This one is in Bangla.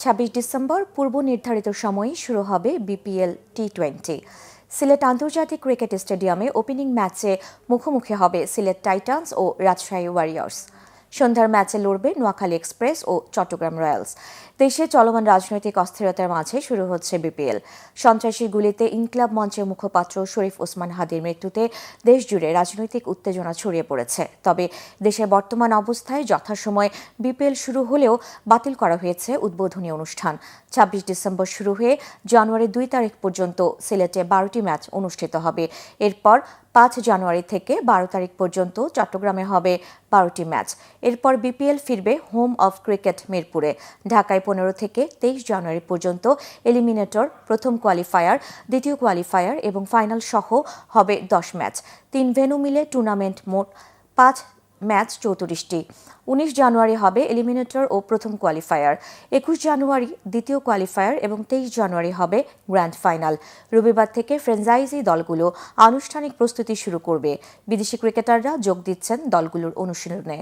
26 ডিসেম্বর পূর্ব নির্ধারিত সময়ে শুরু হবে বিপিএল টি-20। সিলেট আন্তর্জাতিক ক্রিকেট স্টেডিয়ামে ওপেনিং ম্যাচে মুখোমুখি হবে সিলেট টাইটান্স ও রাজশাহী ওয়ারিয়র্স। সন্ধ্যার ম্যাচে লড়বে নোয়াখালী এক্সপ্রেস ও চট্টগ্রাম রয়্যালস। দেশে চলমান রাজনৈতিক অস্থিরতার মাঝে শুরু হচ্ছে বিপিএল। সন্ত্রাসী গুলিতে ইনকিলাব মঞ্চের মুখপাত্র শরীফ ওসমান হাদির মৃত্যুতে দেশজুড়ে রাজনৈতিক উত্তেজনা ছড়িয়ে পড়েছে। তবে দেশের বর্তমান অবস্থায় যথাসময়ে বিপিএল শুরু হলেও বাতিল করা হয়েছে উদ্বোধনী অনুষ্ঠান। 26 ডিসেম্বর শুরু হয়ে জানুয়ারি 2 তারিখ পর্যন্ত সিলেটে 12টি ম্যাচ অনুষ্ঠিত হবে। এরপর 5 জানুয়ারি থেকে 12 তারিখ পর্যন্ত চট্টগ্রামে হবে 12টি ম্যাচ। এরপর বিপিএল ফিরবে হোম অফ ক্রিকেট মিরপুরে। ঢাকায় 15 থেকে 23 জানুয়ারি পর্যন্ত এলিমিনেটর, প্রথম কোয়ালিফায়ার, দ্বিতীয় কোয়ালিফায়ার এবং ফাইনাল সহ হবে 10 ম্যাচ। 3 ভেন্যু মিলে টুর্নামেন্ট মোট 5 ম্যাচ 34টি। 19 জানুয়ারি হবে এলিমিনেটর ও প্রথম কোয়ালিফায়ার। 21 জানুয়ারি দ্বিতীয় কোয়ালিফায়ার এবং 23 জানুয়ারি হবে গ্র্যান্ড ফাইনাল। রবিবার থেকে ফ্র্যাঞ্চাইজি দলগুলো আনুষ্ঠানিক প্রস্তুতি শুরু করবে। বিদেশি ক্রিকেটাররা যোগ দিচ্ছেন দলগুলোর অনুশীলনে।